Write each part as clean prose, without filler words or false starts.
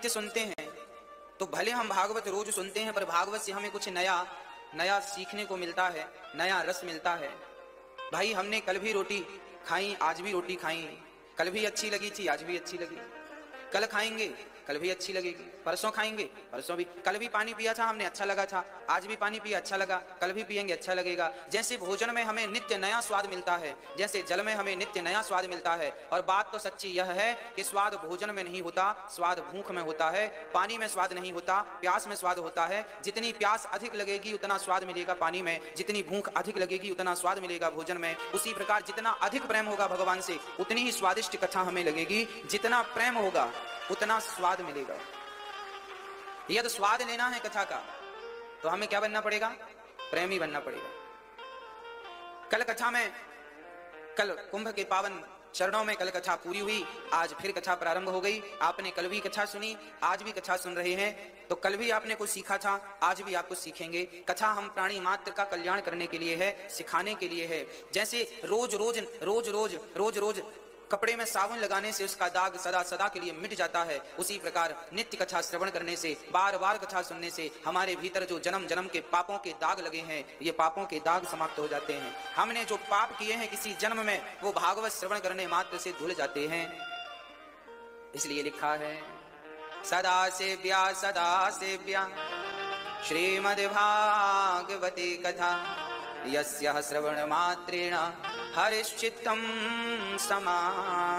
नित्य सुनते हैं तो भले हम भागवत रोज सुनते हैं, पर भागवत से हमें कुछ नया नया सीखने को मिलता है, नया रस मिलता है। भाई हमने कल भी रोटी खाई, आज भी रोटी खाई, कल भी अच्छी लगी थी, आज भी अच्छी लगी, कल खाएंगे कल भी अच्छी लगेगी, परसों खाएंगे परसों भी, कल भी पानी पिया था हमने अच्छा लगा था, आज भी पानी पिया अच्छा लगा, कल भी पिएंगे अच्छा लगेगा। जैसे भोजन में हमें नित्य नया स्वाद मिलता है, जैसे जल में हमें नित्य नया स्वाद मिलता है। और बात तो सच्ची यह है कि स्वाद भोजन में नहीं होता, स्वाद भूख में होता है। पानी में स्वाद नहीं होता, प्यास में स्वाद होता है। जितनी प्यास अधिक लगेगी उतना स्वाद मिलेगा पानी में, जितनी भूख अधिक लगेगी उतना स्वाद मिलेगा भोजन में। उसी प्रकार जितना अधिक प्रेम होगा भगवान से उतनी ही स्वादिष्ट कथा हमें लगेगी, जितना प्रेम होगा उतना स्वाद मिलेगा। यदि स्वाद लेना है कथा का तो हमें क्या बनना पड़ेगा? प्रेमी बनना पड़ेगा। कल कथा में, कल कुंभ के पावन चरणों में कल कथा पूरी हुई, आज फिर कथा प्रारंभ हो गई। आपने कल भी कथा सुनी, आज भी कथा सुन रहे हैं, तो कल भी आपने कुछ सीखा था, आज भी आप कुछ सीखेंगे। कथा हम प्राणी मात्र का कल्याण करने के लिए है, सिखाने के लिए है। जैसे रोज रोज रोज रोज रोज रोज कपड़े में साबुन लगाने से उसका दाग सदा सदा के लिए मिट जाता है, उसी प्रकार नित्य कथा श्रवण करने से, बार बार कथा सुनने से हमारे भीतर जो जन्म जन्म के पापों के दाग लगे हैं, ये पापों के दाग समाप्त हो जाते हैं। हमने जो पाप किए हैं किसी जन्म में, वो भागवत श्रवण करने मात्र से धुल जाते हैं। इसलिए लिखा है, सदा सेव्या श्रीमद् भागवती कथा यस्याः श्रवण मात्रेण हरिश्चित्तम समाश्रयेत्।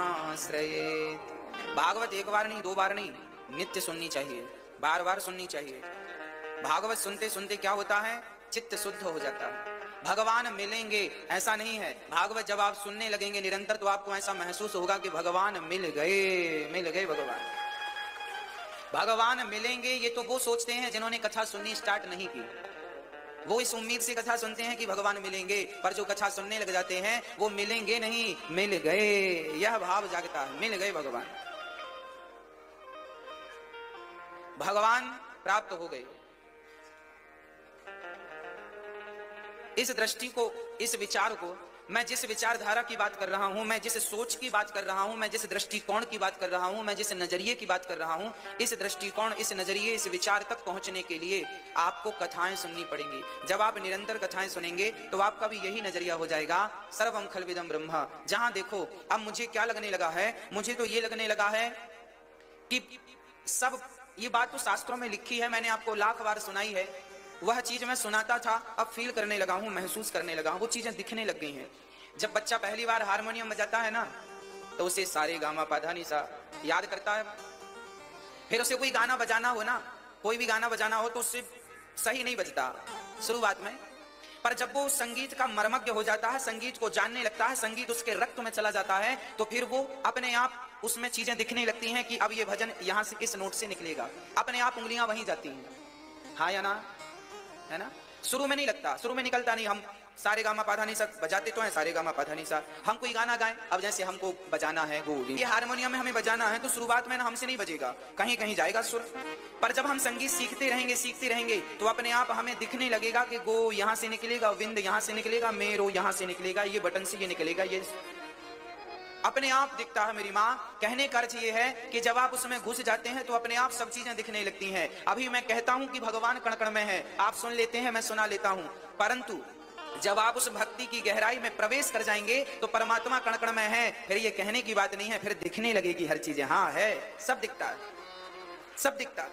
भागवत एक बार नहीं, दो बार नहीं, नित्य सुननी चाहिए, बार बार सुननी चाहिए। भागवत सुनते सुनते क्या होता है? चित्त शुद्ध हो जाता है। भगवान मिलेंगे ऐसा नहीं है, भागवत जब आप सुनने लगेंगे निरंतर तो आपको ऐसा महसूस होगा कि भगवान मिल गए भगवान मिलेंगे। ये तो वो सोचते हैं जिन्होंने कथा सुननी स्टार्ट नहीं की, वो इस उम्मीद से कथा सुनते हैं कि भगवान मिलेंगे, पर जो कथा सुनने लग जाते हैं वो मिलेंगे नहीं, मिल गए, यह भाव जागता है, मिल गए भगवान, भगवान प्राप्त हो गए। इस दृष्टि को, इस विचार को, मैं जिस विचारधारा की बात कर रहा हूं, मैं जिस सोच की बात कर रहा हूं, मैं जिस दृष्टिकोण की बात कर रहा हूं, मैं जिस नजरिए की बात कर रहा हूं, इस दृष्टिकोण, इस नजरिए, इस विचार तक पहुंचने के लिए आपको कथाएं सुननी पड़ेंगी। जब आप निरंतर कथाएं सुनेंगे तो आपका भी यही नजरिया हो जाएगा, सर्वम खल्विदम ब्रह्म। जहां देखो, अब मुझे क्या लगने लगा है? मुझे तो ये लगने लगा है कि सब, ये बात तो शास्त्रों में लिखी है, मैंने आपको लाख बार सुनाई है, वह चीज मैं सुनाता था, अब फील करने लगा हूं, महसूस करने लगा हूं, वो चीजें दिखने लग गई हैं। जब बच्चा पहली बार हारमोनियम बजाता है ना, तो उसे सारे गामा पाधा नी सा याद करता है। फिर उसे कोई गाना बजाना हो ना, कोई भी गाना बजाना हो तो उससे सही नहीं बजता शुरुआत में, पर जब वो संगीत का मर्मज्ञ हो जाता है, संगीत को जानने लगता है, संगीत उसके रक्त में चला जाता है, तो फिर वो अपने आप उसमें चीजें दिखने लगती हैं कि अब ये भजन यहाँ से इस नोट से निकलेगा, अपने आप उंगलियां वहीं जाती हैं। हाँ या ना? है ना? शुरू में नहीं लगता, शुरू में निकलता नहीं। हम सारे गामा पाधा नी सा बजाते तो हैं, सारे गामा पाधा नी सा, हम कोई गाना गाएं, अब जैसे हमको बजाना है गो, ये हारमोनियम में हमें बजाना है, तो शुरुआत में ना हमसे नहीं बजेगा, कहीं कहीं जाएगा सुर, पर जब हम संगीत सीखते रहेंगे तो अपने आप हमें दिखने लगेगा कि गो यहाँ से निकलेगा, विंद यहाँ से निकलेगा, मेरो यहाँ से निकलेगा, ये बटन से ये निकलेगा, ये अपने आप दिखता है। मेरी माँ, कहने का अर्थ ये है कि जब आप उसमें घुस जाते हैं तो अपने आप सब चीजें दिखने लगती हैं। अभी मैं कहता हूं कि भगवान कण कण में है, आप सुन लेते हैं, मैं सुना लेता हूं, परंतु जब आप उस भक्ति की गहराई में प्रवेश कर जाएंगे तो परमात्मा कण कण में है, फिर ये कहने की बात नहीं है, फिर दिखने लगेगी हर चीजें। हाँ है, सब दिखता है, सब दिखता है।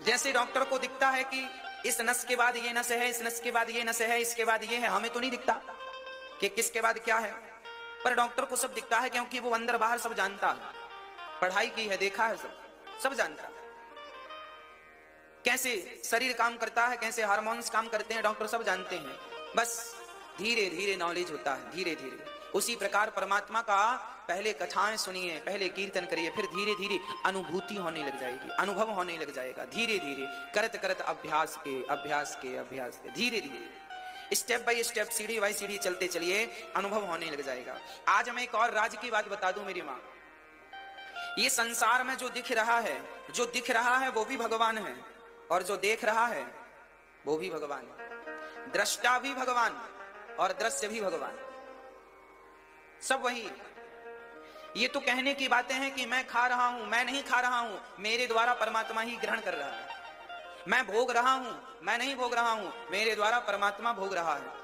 जैसे डॉक्टर को दिखता है कि इस नस के बाद ये नस है, इस नस के बाद ये नस है, इसके बाद ये है, हमें तो नहीं दिखता कि किसके बाद क्या है, पर डॉक्टर को सब दिखता है, क्योंकि वो अंदर बाहर सब जानता है, पढ़ाई की है, देखा है, सब जानता है, कैसे शरीर काम करता है, कैसे हार्मोन्स काम करते हैं, डॉक्टर सब जानते हैं। बस धीरे धीरे नॉलेज होता है, धीरे धीरे। उसी प्रकार परमात्मा का पहले कथाएं सुनिए, पहले कीर्तन करिए, फिर धीरे धीरे अनुभूति होने लग जाएगी, अनुभव होने लग जाएगा, धीरे धीरे करत करत अभ्यास के धीरे धीरे स्टेप बाय स्टेप, सीढ़ी बाय सीढ़ी चलते चलिए, अनुभव होने लग जाएगा। आज मैं एक और राज की बात बता दूं मेरी माँ, ये संसार में जो दिख रहा है वो भी भगवान है, और जो देख रहा है वो भी भगवान है। दृष्टा भी भगवान और दृश्य भी भगवान, सब वही। ये तो कहने की बातें हैं कि मैं खा रहा हूं, मैं नहीं खा रहा हूं, मेरे द्वारा परमात्मा ही ग्रहण कर रहा है। मैं भोग रहा हूं, मैं नहीं भोग रहा हूं, मेरे द्वारा परमात्मा भोग रहा है।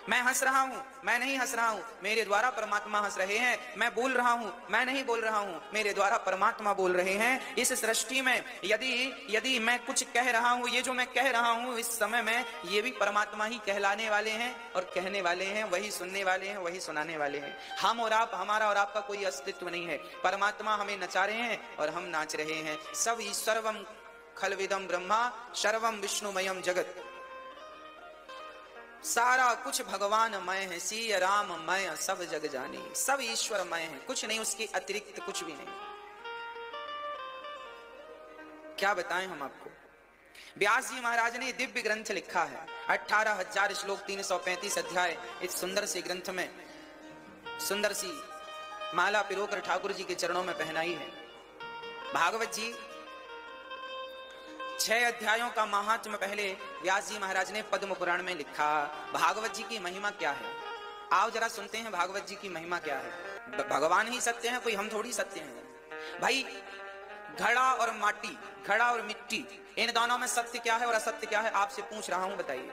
मैं हंस रहा हूं, मैं नहीं हंस रहा हूं, मेरे द्वारा परमात्मा हंस रहे हैं। मैं बोल रहा हूं, मैं नहीं बोल रहा हूं, मेरे द्वारा परमात्मा बोल रहे हैं। इस सृष्टि में यदि मैं कुछ कह रहा हूं, ये जो मैं कह रहा हूं इस समय में, ये भी परमात्मा ही कहलाने वाले हैं और कहने वाले हैं, वही सुनने वाले हैं, वही सुनाने वाले हैं। हम और आप, हमारा और आपका कोई अस्तित्व नहीं है। परमात्मा हमें नचा रहे हैं और हम नाच रहे हैं। सब ईश्वरवम खलविदम ब्रह्मा सर्वम विष्णुमयम जगत, सारा कुछ भगवानमय है, सी राममय सब जग जानी। सब ईश्वरमय है, कुछ नहीं, उसके अतिरिक्त कुछ भी नहीं। क्या बताएं हम आपको। व्यास जी महाराज ने दिव्य ग्रंथ लिखा है, 18,000 श्लोक, 335 अध्याय। इस सुंदर से ग्रंथ में सुंदर सी माला पिरोकर ठाकुर जी के चरणों में पहनाई है। भागवत जी 6 अध्यायों का महात्म्य पहले व्यास जी महाराज ने पद्म पुराण में लिखा। भागवत जी की महिमा क्या है, आओ जरा सुनते हैं भागवत जी की महिमा क्या है। भगवान ही सत्य है, कोई हम थोड़ी सत्य हैं। भाई घड़ा और माटी, घड़ा और मिट्टी, इन दोनों में सत्य क्या है और असत्य क्या है, आपसे पूछ रहा हूं, बताइए।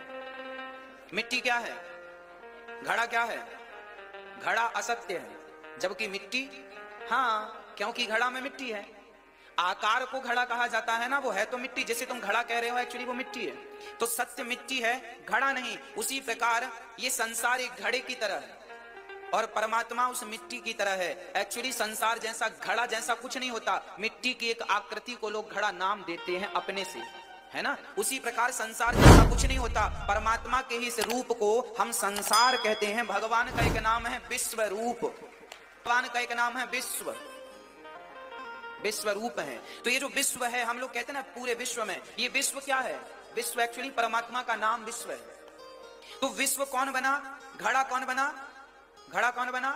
मिट्टी क्या है, घड़ा क्या है? घड़ा असत्य है, जबकि मिट्टी, हाँ, क्योंकि घड़ा में मिट्टी है। आकार को घड़ा कहा जाता है ना, वो है तो मिट्टी। जैसे तुम घड़ा कह रहे हो, एक्चुअली वो मिट्टी है। तो सत्य मिट्टी है, घड़ा नहीं। उसी प्रकार ये संसार एक घड़े की तरह है और परमात्मा उस मिट्टी की तरह है। एक्चुअली संसार जैसा, घड़ा जैसा कुछ नहीं होता। मिट्टी की एक आकृति को लोग घड़ा नाम देते हैं अपने से, है ना। उसी प्रकार संसार जैसा कुछ नहीं होता। परमात्मा के ही इस रूप को हम संसार कहते हैं। भगवान का एक नाम है विश्व रूप, भगवान का एक नाम है विश्व, विश्व रूप है। तो ये जो विश्व है, हम लोग कहते हैं ना पूरे विश्व में, ये विश्व क्या है? विश्व एक्चुअली परमात्मा का नाम विश्व है। तो विश्व कौन बना? घड़ा कौन बना? घड़ा कौन बना?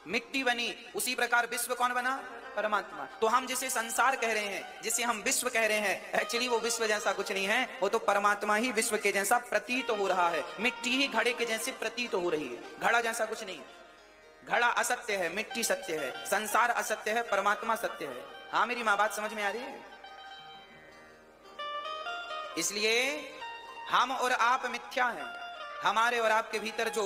मिट्टी बनी। उसी प्रकार विश्व कौन बना? परमात्मा। तो हम जिसे संसार कह रहे हैं, जिसे हम विश्व कह रहे हैं, एक्चुअली वो विश्व जैसा कुछ नहीं है। वो तो परमात्मा ही विश्व के जैसा प्रतीत हो रहा है। मिट्टी ही घड़े के जैसे प्रतीत हो रही है, घड़ा जैसा कुछ नहीं। घड़ा असत्य है, मिट्टी सत्य है, संसार असत्य है, परमात्मा सत्य है। हाँ, मेरी माँ बात समझ में आ रही है? इसलिए हम और आप मिथ्या हैं। हमारे और आपके भीतर जो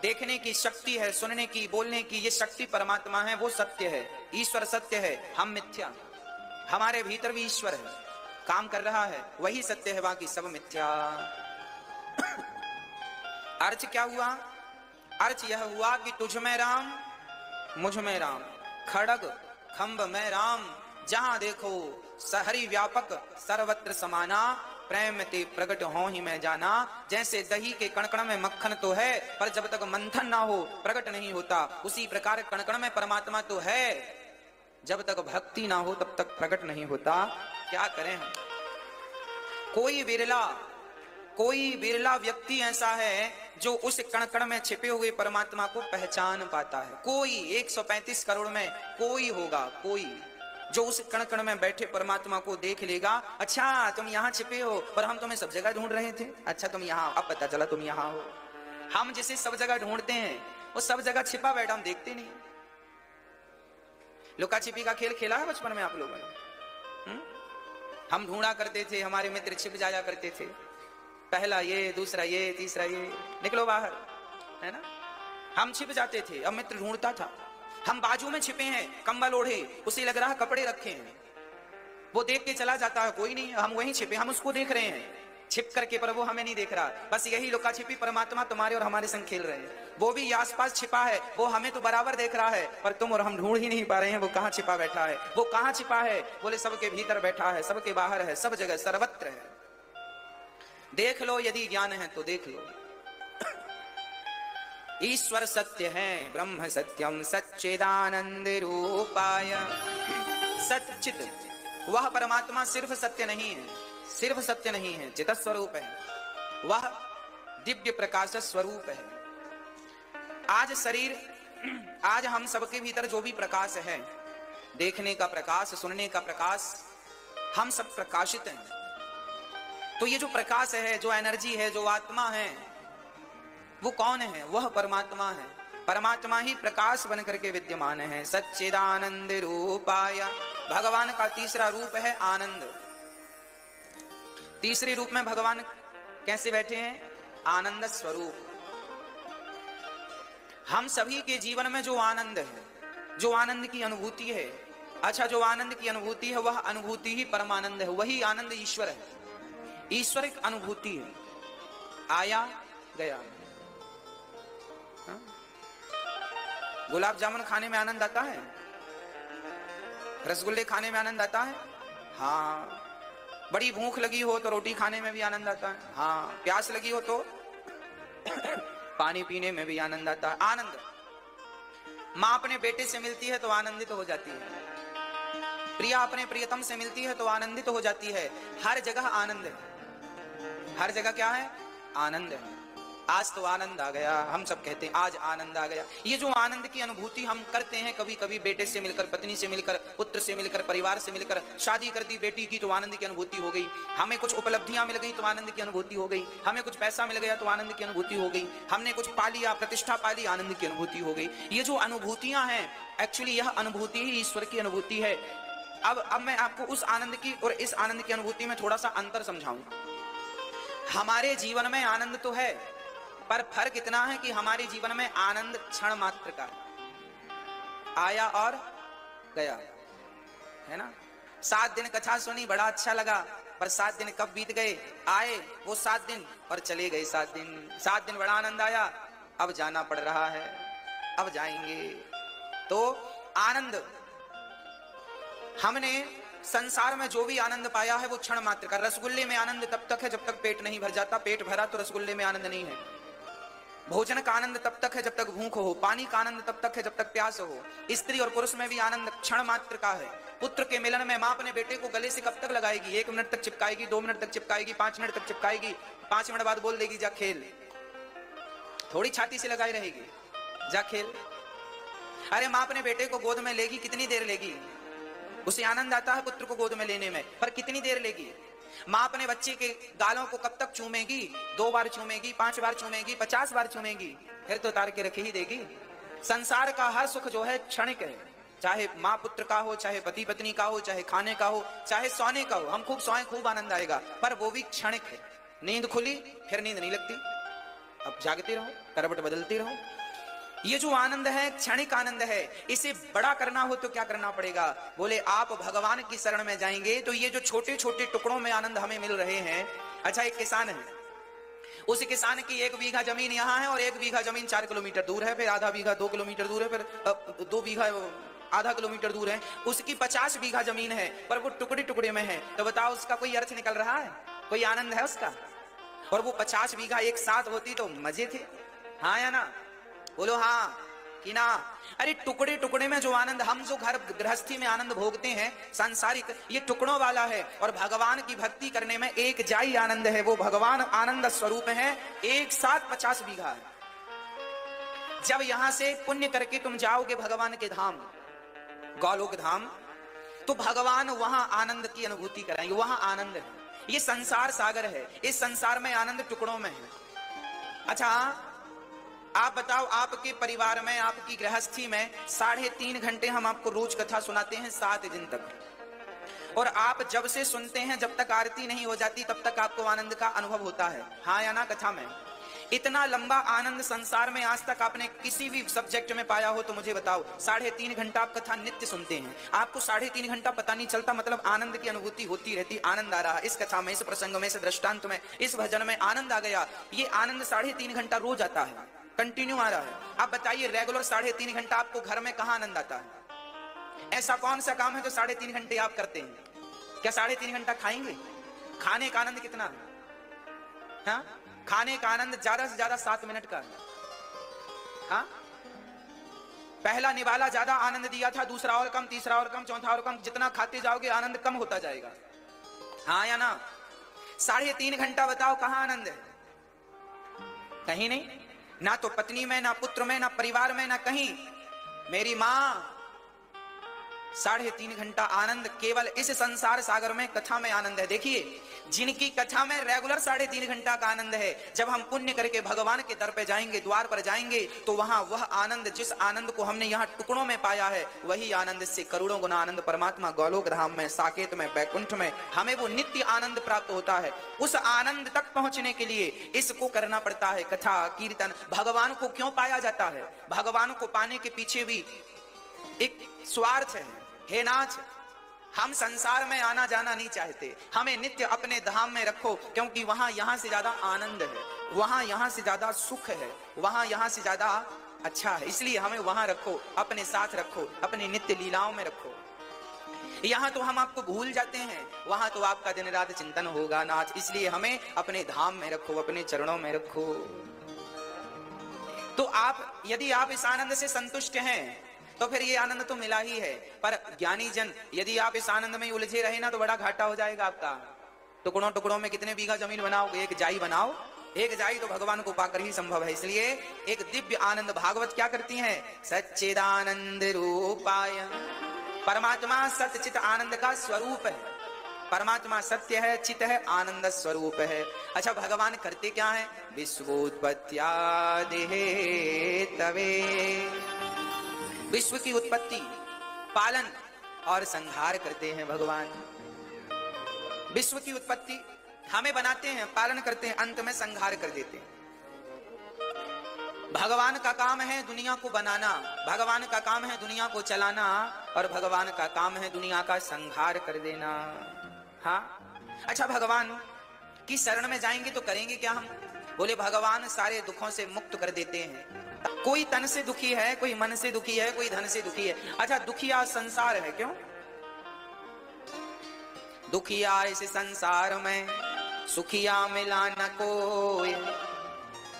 देखने की शक्ति है, सुनने की, बोलने की, ये शक्ति परमात्मा है, वो सत्य है। ईश्वर सत्य है, हम मिथ्या। हमारे भीतर भी ईश्वर है, काम कर रहा है, वही सत्य है, बाकी सब मिथ्या। अर्थ क्या हुआ? अर्थ यह हुआ कि तुझ में राम, मुझ में राम, खड़ग खंभ में राम, जहां देखो सहरी व्यापक सर्वत्र समाना, प्रेम ते प्रगट हो ही मैं जाना। जैसे दही के कणकण में मक्खन तो है, पर जब तक मंथन ना हो प्रकट नहीं होता। उसी प्रकार कणकण में परमात्मा तो है, जब तक भक्ति ना हो तब तक प्रकट नहीं होता। क्या करें हम? कोई विरला व्यक्ति ऐसा है जो उस कण-कण में छिपे हुए परमात्मा को पहचान पाता है। कोई 135 करोड़ में कोई होगा, कोई जो उस कण-कण में बैठे परमात्मा को देख लेगा। अच्छा तुम यहाँ छिपे हो, पर हम तुम्हें सब जगह ढूंढ रहे थे। अच्छा तुम यहाँ, अब पता चला तुम यहाँ हो। हम जिसे सब जगह ढूंढते हैं वो सब जगह छिपा बैठा, हम देखते नहीं। लुका छिपी का खेल खेला है बचपन में आप लोगों ने? हम ढूंढा करते थे, हमारे मित्र छिप जाया करते थे। पहला ये, दूसरा ये, तीसरा ये, निकलो बाहर, है ना। हम छिप जाते थे, अब मित्र ढूंढता था। हम बाजू में छिपे हैं, कंबल ओढ़े, उसे लग रहा कपड़े रखे हैं, वो देख के चला जाता है, कोई नहीं, हम वहीं छिपे, हम उसको देख रहे हैं छिप करके, पर वो हमें नहीं देख रहा। बस यही लुका छिपी परमात्मा तुम्हारे और हमारे संग खेल रहे हैं। वो भी आसपास छिपा है, वो हमें तो बराबर देख रहा है, पर तुम और हम ढूंढ ही नहीं पा रहे हैं वो कहाँ छिपा बैठा है। वो कहाँ छिपा है? बोले सबके भीतर बैठा है, सबके बाहर है, सब जगह सर्वत्र है। देख लो, यदि ज्ञान है तो देख लो। ईश्वर सत्य है, ब्रह्म सत्यम सच्चिदानंद रूपाय सच्चित। वह परमात्मा सिर्फ सत्य नहीं है, सिर्फ सत्य नहीं है, चित स्वरूप है, वह दिव्य प्रकाश स्वरूप है। आज शरीर, आज हम सबके भीतर जो भी प्रकाश है, देखने का प्रकाश, सुनने का प्रकाश, हम सब प्रकाशित हैं। तो ये जो प्रकाश है, जो एनर्जी है, जो आत्मा है, वो कौन है? वह परमात्मा है। परमात्मा ही प्रकाश बन करके विद्यमान है। सच्चिदानंद रूपाय, भगवान का तीसरा रूप है आनंद। तीसरे रूप में भगवान कैसे बैठे हैं? आनंद स्वरूप। हम सभी के जीवन में जो आनंद है, जो आनंद की अनुभूति है, अच्छा जो आनंद की अनुभूति है वह अनुभूति ही परमानंद है, वही आनंद ईश्वर है। ईश्वर एक अनुभूति है, आया गया। गुलाब जामुन खाने में आनंद आता है, रसगुल्ले खाने में आनंद आता है, हाँ। बड़ी भूख लगी हो तो रोटी खाने में भी आनंद आता है, हाँ। प्यास लगी हो तो पानी पीने में भी आनंद आता है। आनंद। माँ अपने बेटे से मिलती है तो आनंदित तो हो जाती है, प्रिया अपने प्रियतम से मिलती है तो आनंदित तो हो जाती है। हर जगह आनंद है, हर जगह क्या है? आनंद है। आज तो आनंद आ गया, हम सब कहते हैं आज आनंद आ गया। ये जो आनंद की अनुभूति हम करते हैं, कभी कभी बेटे से मिलकर, पत्नी से मिलकर, पुत्र से मिलकर, परिवार से मिलकर, शादी कर दी बेटी की तो आनंद की अनुभूति हो गई, हमें कुछ उपलब्धियां मिल गई तो आनंद की अनुभूति हो गई, हमें कुछ पैसा मिल गया तो आनंद की अनुभूति हो गई, हमने कुछ पा लिया, प्रतिष्ठा पा ली, आनंद की अनुभूति हो गई। ये जो अनुभूतियां हैं, एक्चुअली यह अनुभूति ही ईश्वर की अनुभूति है। अब मैं आपको उस आनंद की और इस आनंद की अनुभूति में थोड़ा सा अंतर समझाऊं। हमारे जीवन में आनंद तो है, पर फर्क इतना है कि हमारे जीवन में आनंद क्षण मात्र का आया और गया, है ना। 7 दिन कथा सुनी, बड़ा अच्छा लगा, पर 7 दिन कब बीत गए? आए वो 7 दिन और चले गए 7 दिन। 7 दिन बड़ा आनंद आया, अब जाना पड़ रहा है, अब जाएंगे। तो आनंद, हमने संसार में जो भी आनंद पाया है वो क्षण मात्र का। रसगुल्ले में आनंद तब तक है जब तक पेट नहीं भर जाता, पेट भरा तो रसगुल्ले में आनंद नहीं है। भोजन का आनंद तब तक है जब तक भूख हो, पानी का आनंद तब तक है जब तक प्यास हो। स्त्री और पुरुष में भी आनंद क्षण मात्र का है। पुत्र के मिलन में मां अपने बेटे को गले से कब तक लगाएगी? 1 मिनट तक चिपकाएगी, 2 मिनट तक चिपकाएगी, 5 मिनट तक चिपकाएगी, 5 मिनट बाद बोल देगी जा खेल। थोड़ी छाती से लगाई रहेगी, जा खेल। अरे मां अपने बेटे को गोद में लेगी, कितनी देर लेगी? उसे आनंद आता है पुत्र को गोद में लेने में, पर कितनी देर लेगी? मां अपने बच्चे के गालों को कब तक चूमेगी? 2 बार चूमेगी, 5 बार चूमेगी, 50 बार चूमेगी, फिर तो उतार के रख ही देगी। संसार का हर सुख जो है क्षणिक है, चाहे मां पुत्र का हो, चाहे पति पत्नी का हो, चाहे खाने का हो, चाहे सोने का हो। हम खूब सोए, खूब आनंद आएगा, पर वो भी क्षणिक है। नींद खुली, फिर नींद नहीं लगती, अब जागते रहो, करवट बदलते रहो। ये जो आनंद है क्षणिक आनंद है। इसे बड़ा करना हो तो क्या करना पड़ेगा? बोले आप भगवान की शरण में जाएंगे तो ये जो छोटे छोटे टुकड़ों में आनंद हमें मिल रहे हैं। अच्छा, एक किसान है, उस किसान की 1 बीघा जमीन यहाँ है और 1 बीघा जमीन 4 किलोमीटर दूर है, फिर आधा बीघा 2 किलोमीटर दूर है, फिर 2 बीघा आधा किलोमीटर दूर है। उसकी 50 बीघा जमीन है, पर वो टुकड़े टुकड़े में है। तो बताओ उसका कोई अर्थ निकल रहा है? कोई आनंद है उसका? और वो 50 बीघा एक साथ होती तो मजे थे, हाँ या ना? बोलो हाँ कि ना? अरे टुकड़े टुकड़े में जो आनंद, हम जो घर गृहस्थी में आनंद भोगते हैं सांसारिक, ये टुकड़ों वाला है। और भगवान की भक्ति करने में एक जाई आनंद है, वो भगवान आनंद स्वरूप है, एक साथ 50 बीघा है। जब यहां से पुण्य करके तुम जाओगे भगवान के धाम, गौलोक धाम, तो भगवान वहां आनंद की अनुभूति कराएंगे, वहां आनंद है। ये संसार सागर है, इस संसार में आनंद टुकड़ों में है। अच्छा आप बताओ, आपके परिवार में, आपकी गृहस्थी में 3.5 घंटे हम आपको रोज कथा सुनाते हैं 7 दिन तक, और आप जब से सुनते हैं जब तक आरती नहीं हो जाती तब तक आपको आनंद का अनुभव होता है, हाँ या ना? कथा में इतना लंबा आनंद संसार में आज तक आपने किसी भी सब्जेक्ट में पाया हो तो मुझे बताओ। 3.5 घंटा आप कथा नित्य सुनते हैं, आपको 3.5 घंटा पता नहीं चलता, मतलब आनंद की अनुभूति होती रहती। आनंद आ रहा है इस कथा में, इस प्रसंग में, इस दृष्टांत में, इस भजन में आनंद आ गया। ये आनंद 3.5 घंटा रोज आता है, कंटिन्यू आ रहा है। आप बताइए रेगुलर 3.5 घंटा आपको घर में कहां आनंद आता है? ऐसा कौन सा काम है जो 3.5 घंटे आप करते हैं? क्या 3.5 घंटा खाएंगे? खाने का आनंद कितना है? हाँ? खाने का आनंद ज्यादा से ज्यादा 7 मिनट का है। हाँ? पहला निवाला ज्यादा आनंद दिया था, दूसरा और कम, तीसरा और कम, चौथा और कम। जितना खाते जाओगे आनंद कम होता जाएगा, हाँ या ना? 3.5 घंटा बताओ कहां आनंद है? कहीं नहीं, ना तो पत्नी में, ना पुत्र में, ना परिवार में, ना कहीं। मेरी माँ 3.5 घंटा आनंद केवल इस संसार सागर में कथा में आनंद है। देखिए जिनकी कथा में रेगुलर 3.5 घंटा का आनंद है, जब हम पुण्य करके भगवान के दर पे जाएंगे, द्वार पर जाएंगे, तो वहां वह आनंद, जिस आनंद को हमने यहाँ टुकड़ों में पाया है, वही आनंद से करोड़ों गुना आनंद परमात्मा गोलोक धाम में, साकेत में, बैकुंठ में हमें वो नित्य आनंद प्राप्त होता है। उस आनंद तक पहुंचने के लिए इसको करना पड़ता है, कथा कीर्तन। भगवान को क्यों पाया जाता है? भगवान को पाने के पीछे भी एक स्वार्थ है, हे नाथ हम संसार में आना जाना नहीं चाहते, हमें नित्य अपने धाम में रखो, क्योंकि वहां यहाँ से ज्यादा आनंद है, वहां यहाँ से ज्यादा सुख है, वहां यहाँ से ज्यादा अच्छा है, इसलिए हमें वहां रखो, अपने साथ रखो, अपनी नित्य लीलाओं में रखो। यहाँ तो हम आपको भूल जाते हैं, वहां तो आपका दिन रात चिंतन होगा नाथ, इसलिए हमें अपने धाम में रखो, अपने चरणों में रखो। तो आप यदि आप इस आनंद से संतुष्ट हैं तो फिर ये आनंद तो मिला ही है। पर ज्ञानी जन यदि आप इस आनंद में उलझे रहे ना तो बड़ा घाटा हो जाएगा आपका। टुकड़ों टुकड़ों में कितने बीघा जमीन बनाओगे? एक जाई बनाओ, एक जाई तो भगवान को पाकर ही संभव है। इसलिए एक दिव्य आनंद भागवत क्या करती है? सच्चिदानंद रूपाय, परमात्मा सत्य चित आनंद का स्वरूप है। परमात्मा सत्य है, चित है, आनंद स्वरूप है। अच्छा भगवान करते क्या है? विश्वोत्पत्त्यादिहे तवे, विश्व की उत्पत्ति, पालन और संहार करते हैं भगवान। विश्व की उत्पत्ति हमें बनाते हैं, पालन करते हैं, अंत में संहार कर देते हैं। भगवान का काम है दुनिया को बनाना, भगवान का काम है दुनिया को चलाना, और भगवान का काम है दुनिया का संहार कर देना। हाँ अच्छा, भगवान की शरण में जाएंगे तो करेंगे क्या हम? बोले भगवान सारे दुखों से मुक्त कर देते हैं। कोई तन से दुखी है, कोई मन से दुखी है, कोई धन से दुखी है। अच्छा दुखिया संसार है, क्यों दुखिया इस संसार में, सुखिया मिला न कोई।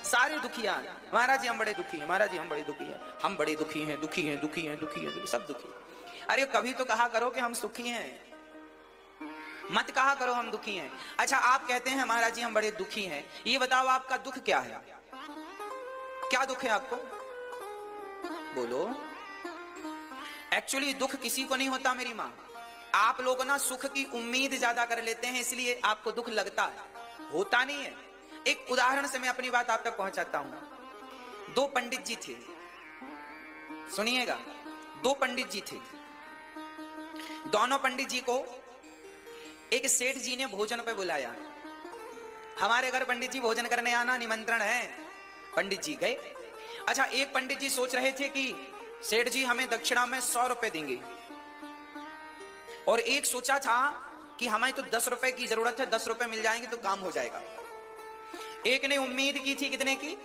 सारे दुखिया, महाराज जी हम बड़े दुखी हैं, महाराज जी हम बड़े दुखी हैं, हम बड़े दुखी हैं, दुखी हैं, दुखी हैं, दुखी हैं, सब दुखी। अरे कभी तो कहा करो कि हम सुखी हैं, मत कहा करो हम दुखी हैं। अच्छा आप कहते हैं महाराज जी हम बड़े दुखी हैं, ये बताओ आपका दुख क्या है? क्या दुख है आपको? बोलो। एक्चुअली दुख किसी को नहीं होता मेरी माँ, आप लोग ना सुख की उम्मीद ज्यादा कर लेते हैं, इसलिए आपको दुख लगता है, होता नहीं है। एक उदाहरण से मैं अपनी बात आप तक पहुंचाता हूं। 2 पंडित जी थे, सुनिएगा। 2 पंडित जी थे, दोनों पंडित जी को एक सेठ जी ने भोजन पे बुलाया। हमारे घर पंडित जी भोजन करने आना, निमंत्रण है। पंडित जी गए। अच्छा एक पंडित जी सोच रहे थे कि सेठ जी हमें दक्षिणा में 100 रुपए देंगे, और एक सोचा था कि हमें तो 10 रुपए की जरूरत है, 10 रुपए मिल जाएंगे तो काम हो जाएगा। एक ने उम्मीद की थी कितने की?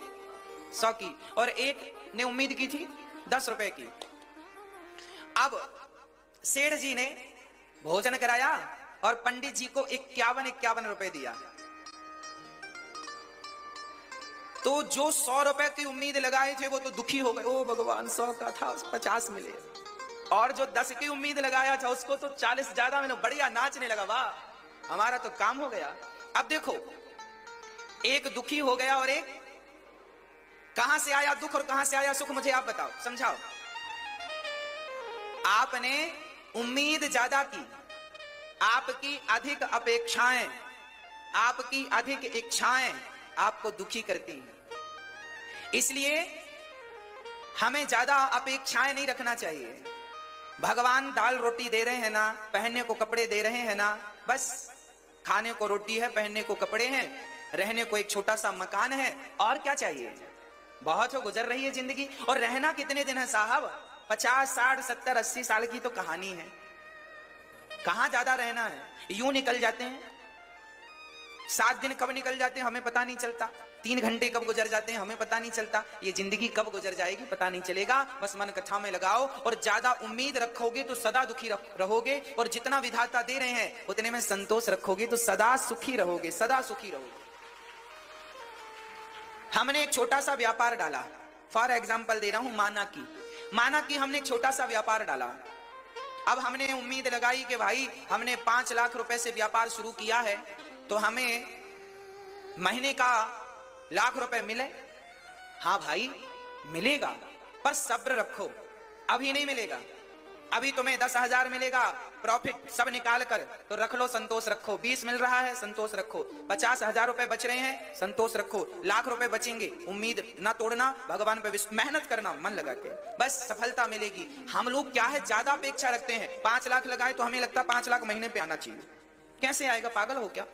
100 की, और एक ने उम्मीद की थी 10 रुपए की। अब सेठ जी ने भोजन कराया और पंडित जी को 51 रुपए दिया। तो जो 100 रुपए की उम्मीद लगाए थे वो तो दुखी हो गए, ओ भगवान 100 का था 50 मिले, और जो 10 की उम्मीद लगाया था उसको तो 40 ज्यादा मिले, बढ़िया नाचने लगा, वाह हमारा तो काम हो गया। अब देखो एक दुखी हो गया और एक, कहां से आया दुख और कहां से आया सुख? मुझे आप बताओ, समझाओ। आपने उम्मीद ज्यादा की, आपकी अधिक अपेक्षाएं, आपकी अधिक इच्छाएं आपको दुखी करती हैं। इसलिए हमें ज्यादा अपेक्षाएं नहीं रखना चाहिए। भगवान दाल रोटी दे रहे हैं ना, पहनने को कपड़े दे रहे हैं ना, बस खाने को रोटी है, पहनने को कपड़े हैं, रहने को एक छोटा सा मकान है, और क्या चाहिए? बहुत हो गुजर रही है जिंदगी, और रहना कितने दिन है साहब? 50, 60, 70, 80 साल की तो कहानी है, कहां ज्यादा रहना है? यूं निकल जाते हैं। 7 दिन कब निकल जाते हैं हमें पता नहीं चलता, 3 घंटे कब गुजर जाते हैं हमें पता नहीं चलता, ये जिंदगी कब गुजर जाएगी पता नहीं चलेगा। बस मन कथा में लगाओ, और ज्यादा उम्मीद रखोगे तो सदा दुखी रहोगे, और जितना विधाता दे रहे हैं उतने में संतोष रखोगे तो सदा सुखी रहोगे, सदा सुखी रहोगे। हमने एक छोटा सा व्यापार डाला, फॉर एग्जाम्पल दे रहा हूं, माना कि हमने एक छोटा सा व्यापार डाला। अब हमने उम्मीद लगाई कि भाई हमने 5 लाख रुपए से व्यापार शुरू किया है, तो हमें महीने का 1 लाख रुपए मिले। हाँ भाई मिलेगा, पर सब्र रखो, अभी नहीं मिलेगा, अभी तुम्हें 10,000 मिलेगा प्रॉफिट सब निकाल कर, तो रख लो, संतोष रखो। 20 मिल रहा है, संतोष रखो। 50,000 रुपए बच रहे हैं, संतोष रखो। लाख रुपए बचेंगे, उम्मीद ना तोड़ना, भगवान पे मेहनत करना मन लगा के, बस सफलता मिलेगी। हम लोग क्या है, ज्यादा अपेक्षा रखते हैं। 5 लाख लगाए तो हमें लगता है 5 लाख महीने पे आना चाहिए। कैसे आएगा, पागल हो क्या?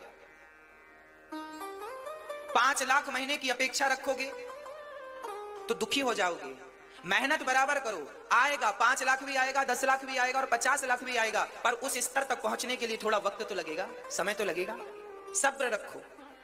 5 लाख महीने की अपेक्षा रखोगे तो दुखी हो जाओगे। मेहनत बराबर करो, आएगा। 5 लाख भी आएगा, 10 लाख भी आएगा और 50 लाख भी आएगा, पर उस स्तर तक पहुंचने के लिए थोड़ा वक्त तो लगेगा, समय तो लगेगा। सब्र रखो,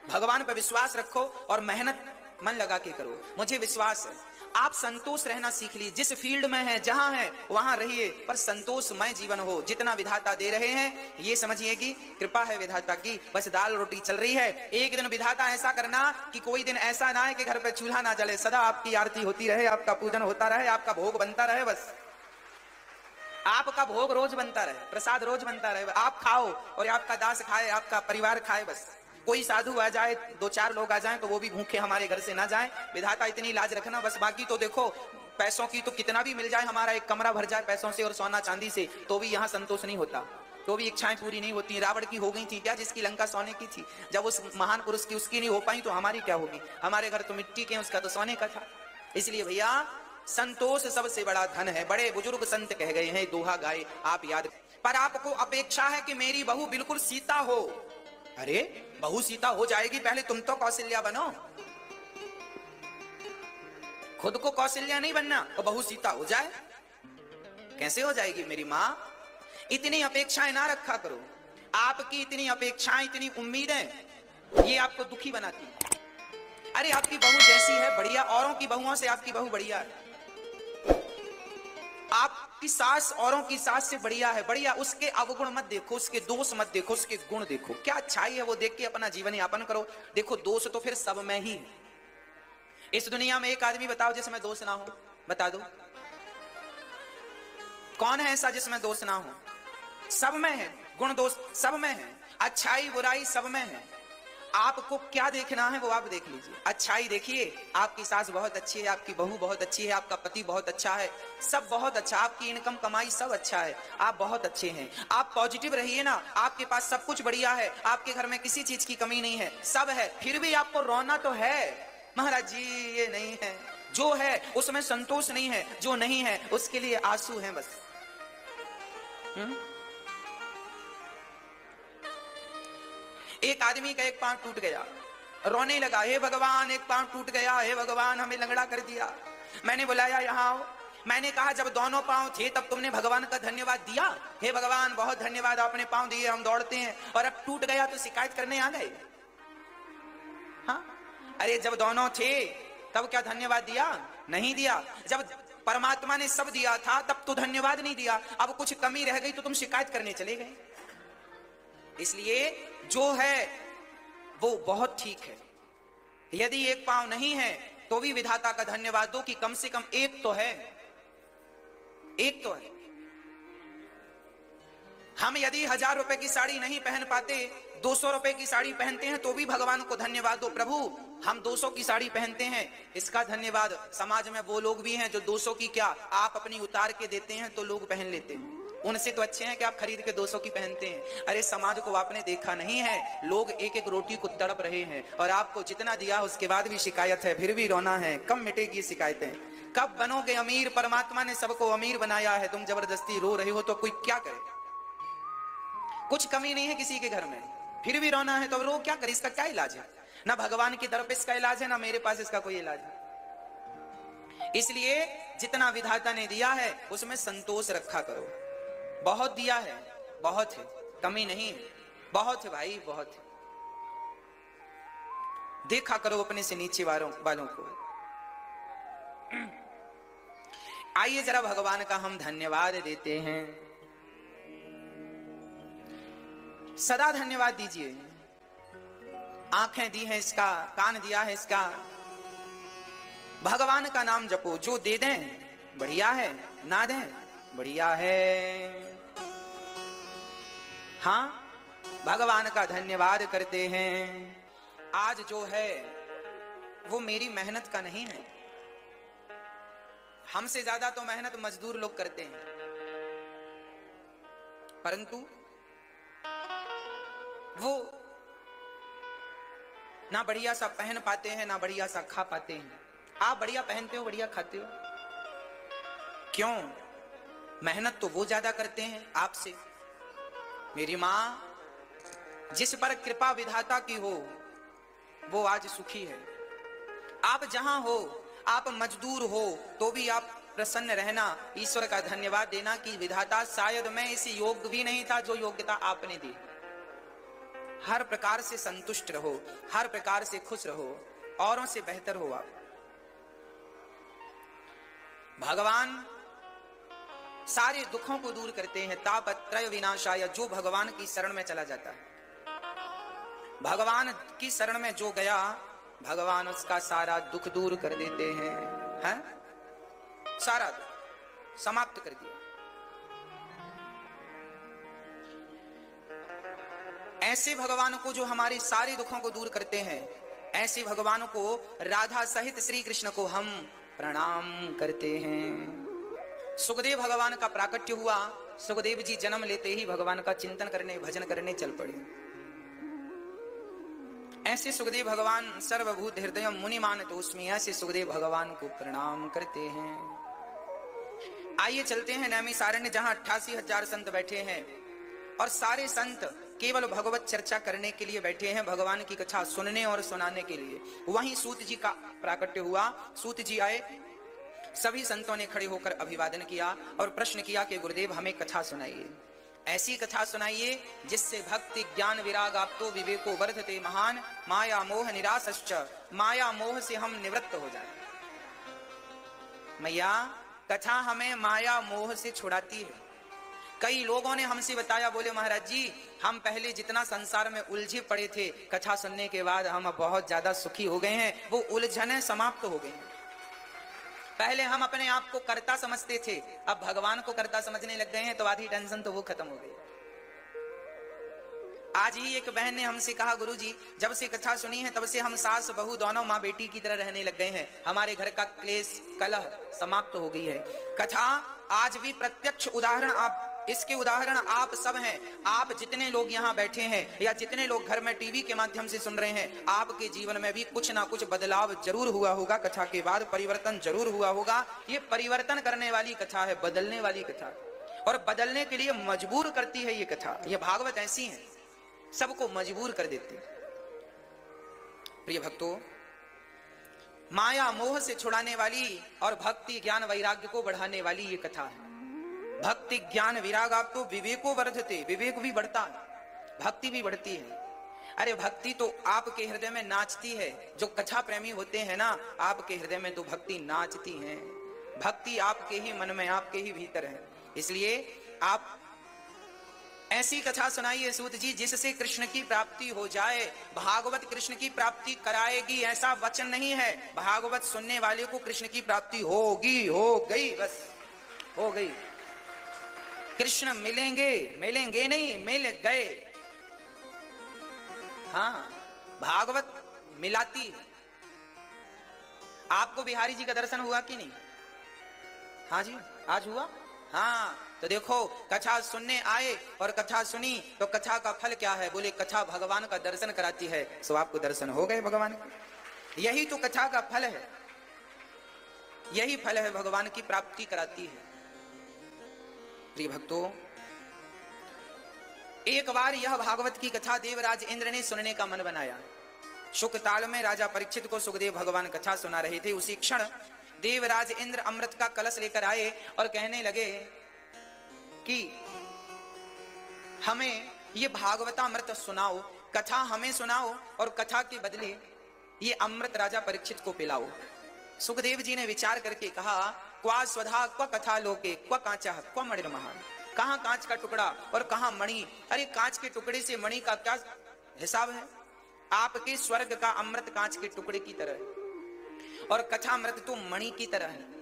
भगवान पर विश्वास रखो और मेहनत मन लगा के करो। मुझे विश्वास है आप संतोष रहना सीख लीजिए। जिस फील्ड में है, जहां है वहां रहिए, पर संतोषमय जीवन हो। जितना विधाता दे रहे हैं ये समझिए कि कृपा है विधाता की, बस दाल रोटी चल रही है। एक दिन विधाता ऐसा करना कि कोई दिन ऐसा ना है कि घर पे चूल्हा ना जले, सदा आपकी आरती होती रहे, आपका पूजन होता रहे, आपका भोग बनता रहे, बस आपका भोग रोज बनता रहे, प्रसाद रोज बनता रहे, आप खाओ और आपका दास खाए, आपका परिवार खाए। बस कोई साधु आ जाए, 2-4 लोग आ जाएं तो वो भी भूखे हमारे घर से ना जाएं। विधाता इतनी लाज रखना बस। बाकी तो देखो, पैसों की तो कितना भी मिल जाए, हमारा एक कमरा भर जाए पैसों से और सोना चांदी से, तो भी यहाँ संतोष नहीं होता, तो भी इच्छाएं पूरी नहीं होती। रावण की हो गई थी क्या, जिसकी लंका सोने की थी? जब उस महान पुरुष की उसकी नहीं हो पाई तो हमारी क्या होगी? हमारे घर तो मिट्टी के, उसका तो सोने का था। इसलिए भैया संतोष सबसे बड़ा धन है। बड़े बुजुर्ग संत कह गए हैं, दोहा गाए आप याद। पर आपको अपेक्षा है कि मेरी बहू बिल्कुल सीता हो। अरे बहू सीता हो जाएगी, पहले तुम तो कौशल्या बनो। खुद को कौशल्या नहीं बनना और बहू सीता हो जाए, कैसे हो जाएगी मेरी माँ? इतनी अपेक्षाएं ना रखा करो। आपकी इतनी अपेक्षाएं, इतनी उम्मीदें, ये आपको दुखी बनाती है। अरे आपकी बहू जैसी है बढ़िया, औरों की बहुओं से आपकी बहू बढ़िया है। आपकी सास औरों की सास से बढ़िया है, बढ़िया। उसके अवगुण मत देखो, उसके दोष मत देखो, उसके गुण देखो। क्या अच्छाई है वो देख के अपना जीवन यापन करो। देखो दोष तो फिर सब में ही है। इस दुनिया में एक आदमी बताओ जिसमें दोष ना हो, बता दो कौन है ऐसा जिसमें दोष ना हो? सब में है, गुण दोष सब में है, अच्छाई बुराई सब में है। आपको क्या देखना है वो आप देख लीजिए। अच्छाई देखिए, आपकी सास बहुत अच्छी है, आपकी बहू बहुत अच्छी है, आपका पति बहुत अच्छा है, सब बहुत अच्छा, आपकी इनकम कमाई सब अच्छा है, आप बहुत अच्छे हैं। आप पॉजिटिव रहिए ना, आपके पास सब कुछ बढ़िया है, आपके घर में किसी चीज की कमी नहीं है, सब है, फिर भी आपको रोना तो है। महाराज जी ये नहीं है, जो है उसमें संतोष नहीं है, जो नहीं है उसके लिए आंसू हैं बस। एक आदमी का एक पांव टूट गया, रोने लगा, हे भगवान एक पांव टूट गया, हे भगवान हमें लंगड़ा कर दिया। मैंने बुलाया यहाँ आओ। मैंने कहा जब दोनों पांव थे तब तुमने भगवान का धन्यवाद दिया? हे भगवान बहुत धन्यवाद, आपने पांव दिए, हम दौड़ते हैं, और अब टूट गया तो शिकायत करने आ गए? हाँ, अरे जब दोनों थे तब क्या धन्यवाद दिया? नहीं दिया। जब परमात्मा ने सब दिया था तब तो धन्यवाद नहीं दिया, अब कुछ कमी रह गई तो तुम शिकायत करने चले गए। इसलिए जो है वो बहुत ठीक है। यदि एक पांव नहीं है तो भी विधाता का धन्यवाद दो कि कम से कम एक तो है, एक तो है। हम यदि 1000 रुपए की साड़ी नहीं पहन पाते, 200 रुपए की साड़ी पहनते हैं तो भी भगवान को धन्यवाद दो। प्रभु हम 200 की साड़ी पहनते हैं, इसका धन्यवाद। समाज में वो लोग भी हैं जो 200 की क्या आप अपनी उतार के देते हैं तो लोग पहन लेते हैं, उनसे तो अच्छे हैं कि आप खरीद के 200 की पहनते हैं। अरे समाज को आपने देखा नहीं है, लोग एक एक रोटी को तड़प रहे हैं और आपको जितना दिया उसके बाद भी शिकायत है, फिर भी रोना है। कब मिटेगी शिकायतें? कब बनोगे अमीर? परमात्मा ने सबको अमीर बनाया है, तुम जबरदस्ती रो रहे हो तो कोई क्या करे? कुछ कमी नहीं है किसी के घर में, फिर भी रोना है तो रो, क्या करे? इसका क्या इलाज है? ना भगवान की तरफ इसका इलाज है, ना मेरे पास इसका कोई इलाज है। इसलिए जितना विधाता ने दिया है उसमें संतोष रखा करो। बहुत दिया है, बहुत है, कमी नहीं है, बहुत है भाई, बहुत है। देखा करो अपने से नीचे वालों को। आइए जरा भगवान का हम धन्यवाद देते हैं, सदा धन्यवाद दीजिए। आंखें दी हैं इसका, कान दिया है इसका, भगवान का नाम जपो। जो दे दें बढ़िया है, ना दें बढ़िया है। हाँ, भगवान का धन्यवाद करते हैं। आज जो है वो मेरी मेहनत का नहीं है, हमसे ज्यादा तो मेहनत मजदूर लोग करते हैं। परंतु वो ना बढ़िया सा पहन पाते हैं, ना बढ़िया सा खा पाते हैं। आप बढ़िया पहनते हो, बढ़िया खाते हो, क्यों? मेहनत तो वो ज्यादा करते हैं आपसे। मेरी मां, जिस पर कृपा विधाता की हो वो आज सुखी है। आप जहां हो, आप मजदूर हो तो भी आप प्रसन्न रहना, ईश्वर का धन्यवाद देना कि विधाता शायद मैं इस योग्य भी नहीं था जो योग्यता आपने दी। हर प्रकार से संतुष्ट रहो, हर प्रकार से खुश रहो, औरों से बेहतर हो आप। भगवान सारे दुखों को दूर करते हैं। तापत्रय विनाशाय, जो भगवान की शरण में चला जाता है, भगवान की शरण में जो गया, भगवान उसका सारा दुख दूर कर देते हैं, सारा दुख समाप्त कर दिया। ऐसे भगवान को जो हमारे सारे दुखों को दूर करते हैं, ऐसे भगवान को, राधा सहित श्री कृष्ण को हम प्रणाम करते हैं। सुखदेव भगवान का प्राकट्य हुआ, सुखदेव जी जन्म लेते ही भगवान का चिंतन करने, भजन करने चल पड़े। ऐसे सुखदेव भगवान सर्वभूत हृदय मुनि मानतोस्मि, ऐसे सुखदेव भगवान को प्रणाम करते हैं। आइए चलते हैं नैमिषारण्य, जहां 88,000 संत बैठे हैं और सारे संत केवल भगवत चर्चा करने के लिए बैठे हैं, भगवान की कथा सुनने और सुनाने के लिए। वहीं सूत जी का प्राकट्य हुआ। सूत जी आए, सभी संतों ने खड़े होकर अभिवादन किया और प्रश्न किया कि गुरुदेव हमें कथा सुनाइए, ऐसी कथा सुनाइए जिससे भक्ति ज्ञान विराग आपतो विवेको वर्धते महान, माया मोह निरासश्च, माया मोह से हम निवृत्त हो जाएं। मैया, कथा हमें माया मोह से छुड़ाती है। कई लोगों ने हमसे बताया, बोले महाराज जी हम पहले जितना संसार में उलझे पड़े थे, कथा सुनने के बाद हम बहुत ज्यादा सुखी हो गए हैं, वो उलझने समाप्त हो गई हैं। पहले हम अपने आप को कर्ता समझते थे, अब भगवान को कर्ता समझने लग गए हैं, तो आधी टेंशन तो वो खत्म हो गई। आज ही एक बहन ने हमसे कहा, गुरुजी जब से कथा सुनी है तब से हम सास बहू दोनों माँ बेटी की तरह रहने लग गए हैं, हमारे घर का क्लेश कलह समाप्त हो गई है। कथा आज भी प्रत्यक्ष उदाहरण, आप इसके उदाहरण आप सब हैं। आप जितने लोग यहाँ बैठे हैं या जितने लोग घर में टीवी के माध्यम से सुन रहे हैं, आपके जीवन में भी कुछ ना कुछ बदलाव जरूर हुआ होगा, कथा के बाद परिवर्तन जरूर हुआ होगा। ये परिवर्तन करने वाली कथा है, बदलने वाली कथा, और बदलने के लिए मजबूर करती है ये कथा। ये भागवत ऐसी है, सबको मजबूर कर देती है। प्रिय भक्तों, माया मोह से छुड़ाने वाली और भक्ति ज्ञान वैराग्य को बढ़ाने वाली ये कथा है। भक्ति ज्ञान विराग आपको विवेको वर्धते, विवेक भी बढ़ता है, भक्ति भी बढ़ती है। अरे भक्ति तो आपके हृदय में नाचती है। जो कथा प्रेमी होते हैं ना, आपके हृदय में तो भक्ति नाचती है। भक्ति आपके ही मन में, आपके ही भीतर है। इसलिए आप ऐसी कथा सुनाइए सूत जी जिससे कृष्ण की प्राप्ति हो जाए। भागवत कृष्ण की प्राप्ति कराएगी ऐसा वचन नहीं है। भागवत सुनने वाले को कृष्ण की प्राप्ति होगी, हो गई, बस हो गई। कृष्ण मिलेंगे, मिलेंगे नहीं, मिल गए। हाँ, भागवत मिलाती है। आपको बिहारी जी का दर्शन हुआ कि नहीं? हाँ जी, आज हुआ। हाँ, तो देखो कथा सुनने आए और कथा सुनी, तो कथा का फल क्या है? बोले कथा भगवान का दर्शन कराती है, सो आपको दर्शन हो गए भगवान के। यही तो कथा का फल है, यही फल है, भगवान की प्राप्ति कराती है। प्रिय भक्तों, एक बार यह भागवत की कथा देवराज इंद्र ने सुनने का मन बनाया। शुकताल में राजा परीक्षित को सुखदेव भगवान कथा सुना रहे थे। उसी क्षण देवराज इंद्र अमृत का कलश लेकर आए और कहने लगे कि हमें ये भागवतामृत सुनाओ, कथा हमें सुनाओ और कथा के बदले ये अमृत राजा परीक्षित को पिलाओ। सुखदेव जी ने विचार करके कहा, क्वा स्वधा क्व कथा लोके क्व कांचा क्व मणिर्महा। कहां कांच का टुकड़ा और कहां मणि। अरे कांच के टुकड़े से मणि का क्या हिसाब है? आपके स्वर्ग का अमृत कांच के टुकड़े की तरह है और कथामृत तो मणि की तरह है।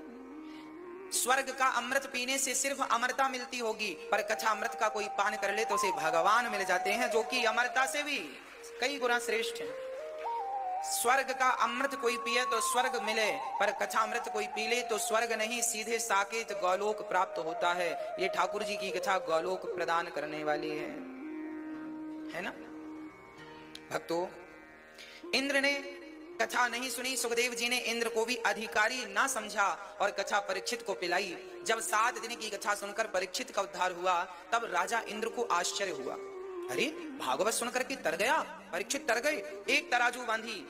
स्वर्ग का अमृत पीने से सिर्फ अमरता मिलती होगी, पर कथामृत का कोई पान कर ले तो उसे भगवान मिल जाते हैं, जो कि अमरता से भी कई गुना श्रेष्ठ है। स्वर्ग का अमृत कोई पिए तो स्वर्ग मिले, पर कथामृत कोई पी ले तो स्वर्ग नहीं, सीधे साकेत गौलोक प्राप्त होता है। ये ठाकुर जी की कथा गौलोक प्रदान करने वाली है ना भक्तों। इंद्र ने कथा नहीं सुनी, सुखदेव जी ने इंद्र को भी अधिकारी ना समझा और कथा परीक्षित को पिलाई। जब 7 दिन की कथा सुनकर परीक्षित का उद्धार हुआ, तब राजा इंद्र को आश्चर्य हुआ, अरे भागवत सुनकर के तर गया, परीक्षित तर गए। एक तराजू बांधी,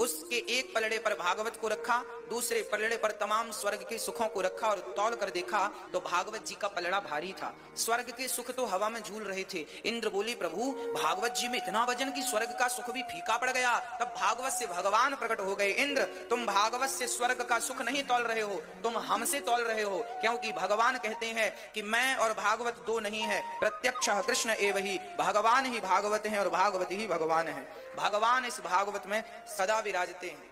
उसके एक पलड़े पर भागवत को रखा, दूसरे पलड़े पर तमाम स्वर्ग के सुखों को रखा और तौल कर देखा तो भागवत जी का पलड़ा भारी था, स्वर्ग के सुख तो हवा में झूल रहे थे। इंद्र बोले, प्रभु भागवत जी में इतना वजन कि स्वर्ग का सुख भी फीका पड़ गया। तब भागवत से भगवान प्रकट हो गए, इंद्र तुम भागवत से स्वर्ग का सुख नहीं तौल रहे हो, तुम हमसे तौल रहे हो, क्योंकि भगवान कहते हैं कि मैं और भागवत दो नहीं है, प्रत्यक्ष कृष्ण एव ही, भगवान ही भागवत है और भागवत ही भगवान है। भगवान इस भागवत में सदा विराजते हैं।